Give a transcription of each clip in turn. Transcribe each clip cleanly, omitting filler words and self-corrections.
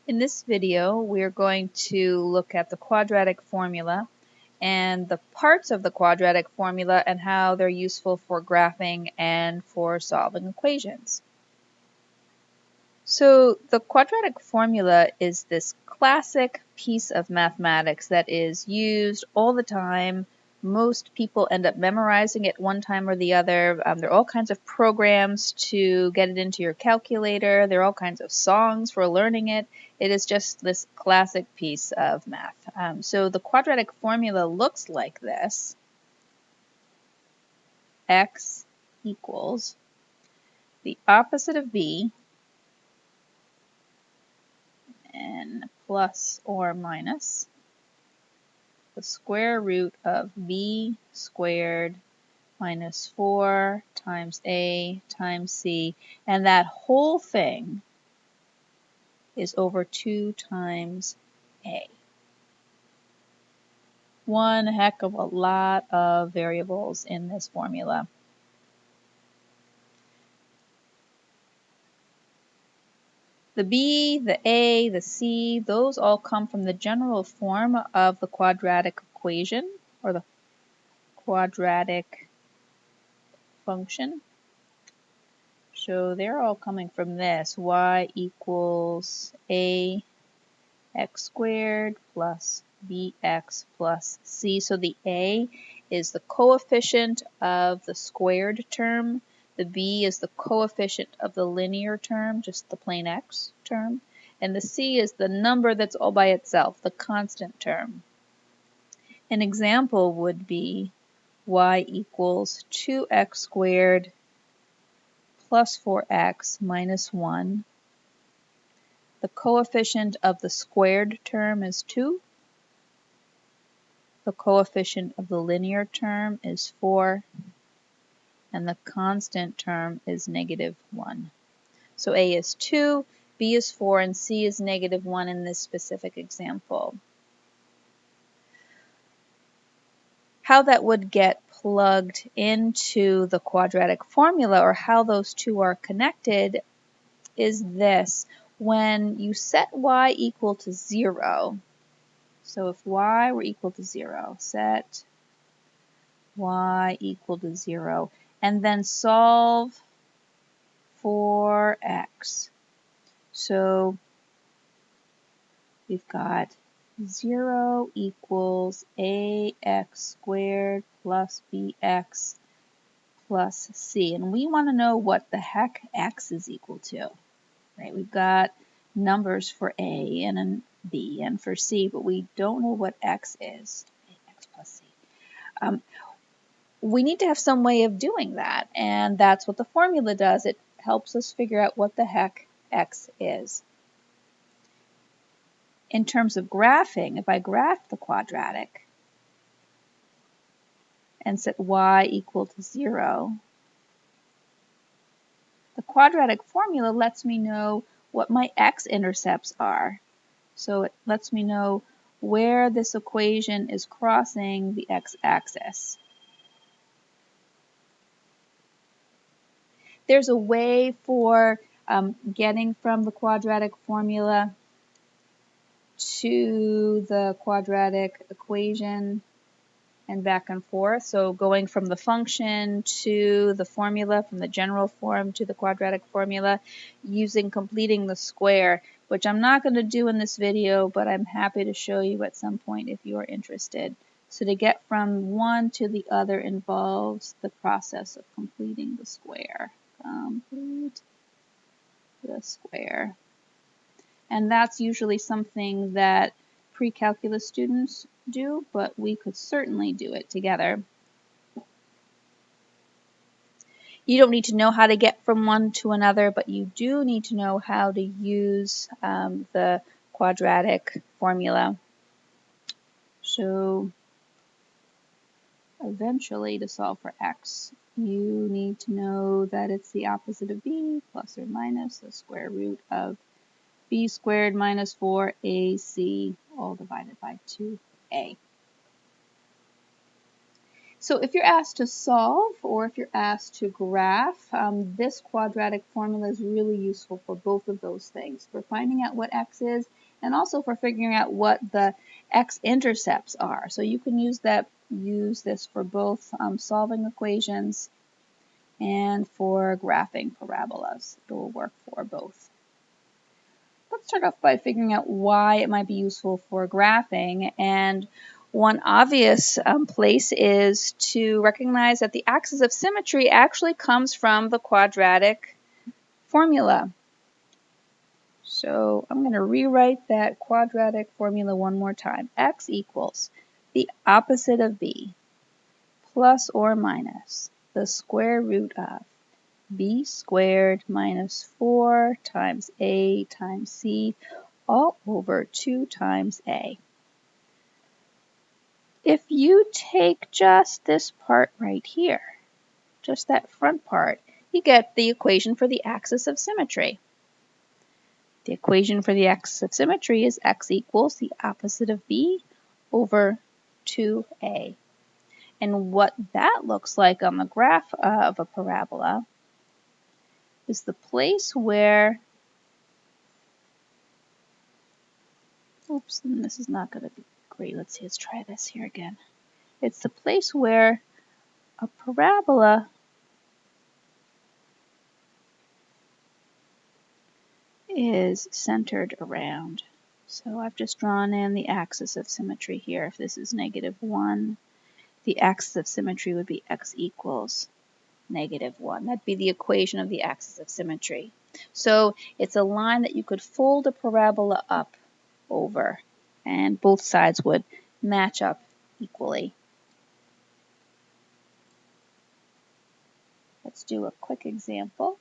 In this video, we're going to look at the quadratic formula and the parts of the quadratic formula and how they're useful for graphing and for solving equations. So the quadratic formula is this classic piece of mathematics that is used all the time. Most people end up memorizing it one time or the other. There are all kinds of programs to get it into your calculator. There are all kinds of songs for learning it. It is just this classic piece of math. So the quadratic formula looks like this. X equals the opposite of b and plus or minus the square root of b squared minus 4 times a times c, and that whole thing is over 2 times a. One heck of a lot of variables in this formula. The b, the a, the c, those all come from the general form of the quadratic equation or the quadratic function. So they're all coming from this. Y equals a x squared plus bx plus c. So the a is the coefficient of the squared term. The b is the coefficient of the linear term, just the plain x term. And the c is the number that's all by itself, the constant term. An example would be y equals 2x squared plus 4x minus 1. The coefficient of the squared term is 2. The coefficient of the linear term is 4. And the constant term is negative 1. So a is 2, b is 4, and c is negative 1 in this specific example. How that would get plugged into the quadratic formula, or how those two are connected, is this. When you set y equal to 0, so if y were equal to 0, set y equal to 0, and then solve for x. So we've got 0 equals ax squared plus bx plus c. And we want to know what the heck x is equal to. Right? We've got numbers for a and b and for c, but we don't know what x is. X plus c. We need to have some way of doing that, and that's what the formula does. It helps us figure out what the heck x is. In terms of graphing, if I graph the quadratic and set y equal to 0, the quadratic formula lets me know what my x-intercepts are. So it lets me know where this equation is crossing the x-axis. There's a way for getting from the quadratic formula to the quadratic equation and back and forth. So going from the function to the formula, from the general form to the quadratic formula, completing the square, which I'm not going to do in this video, but I'm happy to show you at some point if you're interested. So to get from one to the other involves the process of completing the square. Complete the square. And that's usually something that pre-calculus students do, but we could certainly do it together. You don't need to know how to get from one to another, but you do need to know how to use the quadratic formula. So eventually, to solve for x, you need to know that it's the opposite of b plus or minus the square root of b squared minus 4ac all divided by 2a. So if you're asked to solve or if you're asked to graph, this quadratic formula is really useful for both of those things, for finding out what x is and also for figuring out what the x-intercepts are. So you can use this for both solving equations and for graphing parabolas. It will work for both. Let's start off by figuring out why it might be useful for graphing. And one obvious place is to recognize that the axis of symmetry actually comes from the quadratic formula. So I'm going to rewrite that quadratic formula one more time. X equals the opposite of b plus or minus the square root of b squared minus 4 times a times c all over 2 times a. If you take just this part right here, just that front part, you get the equation for the axis of symmetry. The equation for the axis of symmetry is x equals the opposite of b over 2a. And what that looks like on the graph of a parabola is the place where, oops, this is not going to be great. Let's see, let's try this here again. It's the place where a parabola is centered around. So I've just drawn in the axis of symmetry here. If this is -1, the axis of symmetry would be x equals -1. That'd be the equation of the axis of symmetry. So it's a line that you could fold a parabola up over, and both sides would match up equally. Let's do a quick example.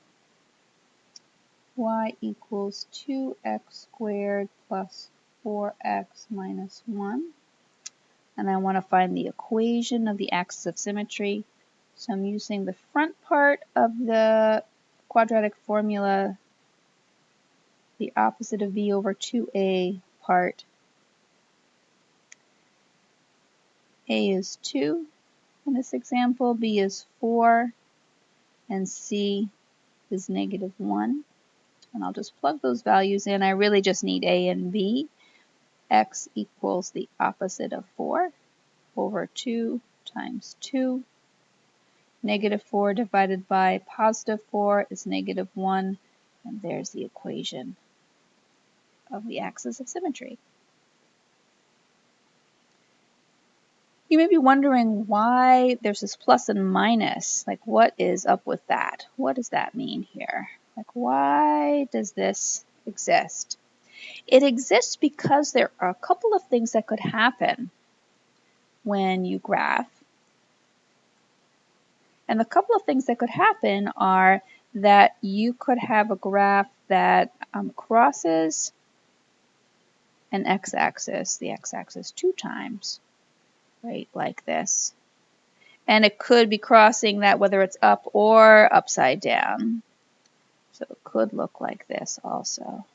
Y equals 2x squared plus 4x minus 1. And I want to find the equation of the axis of symmetry. So I'm using the front part of the quadratic formula, the opposite of b over 2a part. A is 2 in this example, b is 4, and c is -1. And I'll just plug those values in. I really just need a and b. X equals the opposite of 4 over 2 times 2. -4 divided by +4 is -1, and there's the equation of the axis of symmetry. You may be wondering why there's this plus and minus. Like, what is up with that? What does that mean here? Like, why does this exist? It exists because there are a couple of things that could happen when you graph. And the couple of things that could happen are that you could have a graph that crosses an x-axis, the x-axis 2 times, right, like this. And it could be crossing that whether it's up or upside down. So it could look like this also.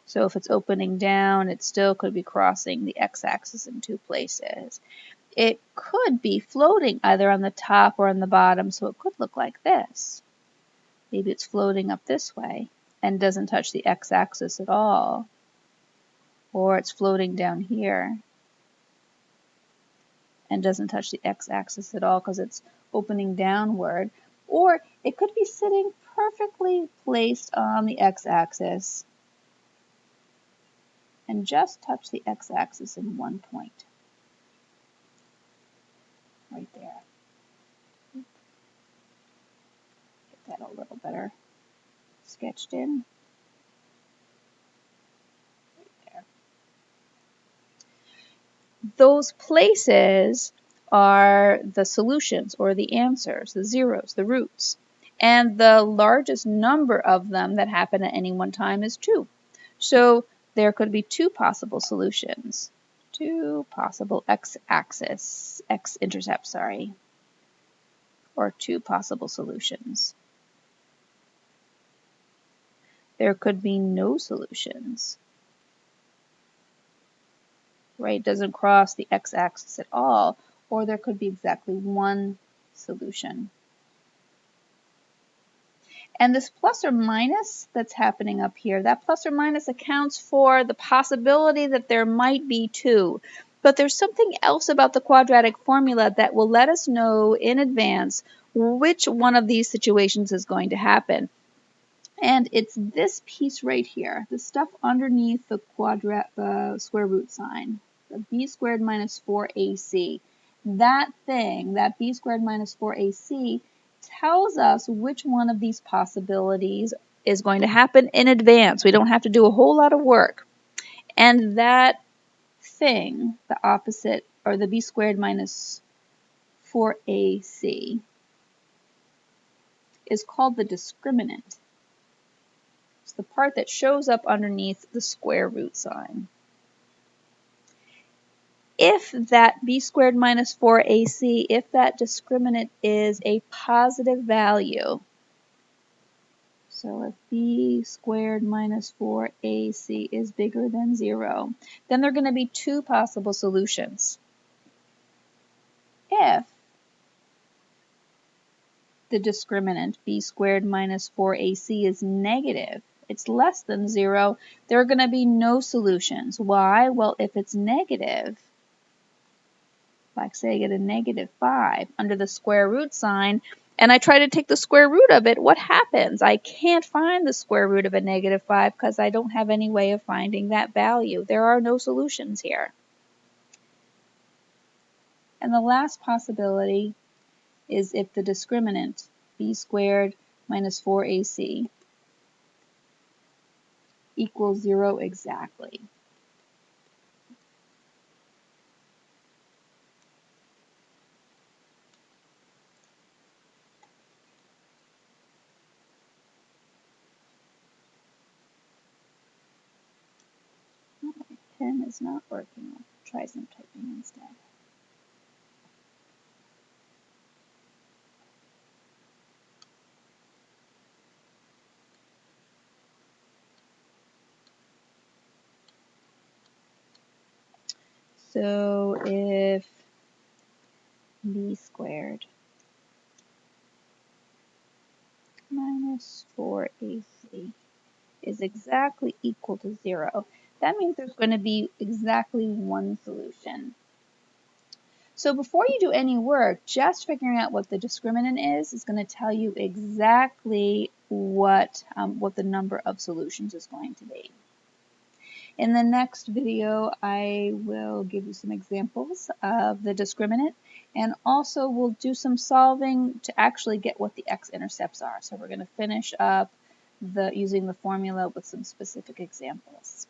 So if it's opening down, it still could be crossing the x-axis in 2 places. It could be floating either on the top or on the bottom, so it could look like this. Maybe it's floating up this way and doesn't touch the x-axis at all. Or it's floating down here and doesn't touch the x-axis at all because it's opening downward. Or it could be sitting perfectly placed on the x-axis and just touch the x-axis in one point. Right there. Get that a little better sketched in. Right there. Those places are the solutions or the answers, the zeros, the roots. And the largest number of them that happen at any one time is 2. So there could be 2 possible solutions. 2 possible x-intercepts, or 2 possible solutions. There could be no solutions. right? It doesn't cross the x-axis at all, or there could be exactly one solution. And this plus or minus that's happening up here, that plus or minus accounts for the possibility that there might be two. But there's something else about the quadratic formula that will let us know in advance which one of these situations is going to happen. And it's this piece right here, the stuff underneath the square root sign, the b squared minus 4ac. That thing, that b squared minus 4ac, tells us which one of these possibilities is going to happen in advance. We don't have to do a whole lot of work. And that thing, the opposite, or the b squared minus 4ac, is called the discriminant. It's the part that shows up underneath the square root sign. If that b squared minus 4ac, if that discriminant is a positive value, so if b squared minus 4ac is bigger than 0, then there are going to be two possible solutions. If the discriminant b squared minus 4ac is negative, it's less than 0, there are going to be no solutions. Why? Well, if it's negative, like say I get a negative 5 under the square root sign, and I try to take the square root of it, what happens? I can't find the square root of a negative 5 because I don't have any way of finding that value. There are no solutions here. And the last possibility is if the discriminant, b squared minus 4ac, equals 0 exactly. Oh, my pen is not working. I'll try some typing instead. So if b squared minus 4ac is exactly equal to 0, that means there's going to be exactly one solution. So before you do any work, just figuring out what the discriminant is going to tell you exactly what the number of solutions is going to be. In the next video, I will give you some examples of the discriminant, and also we'll do some solving to actually get what the x-intercepts are. So we're going to finish up using the formula with some specific examples.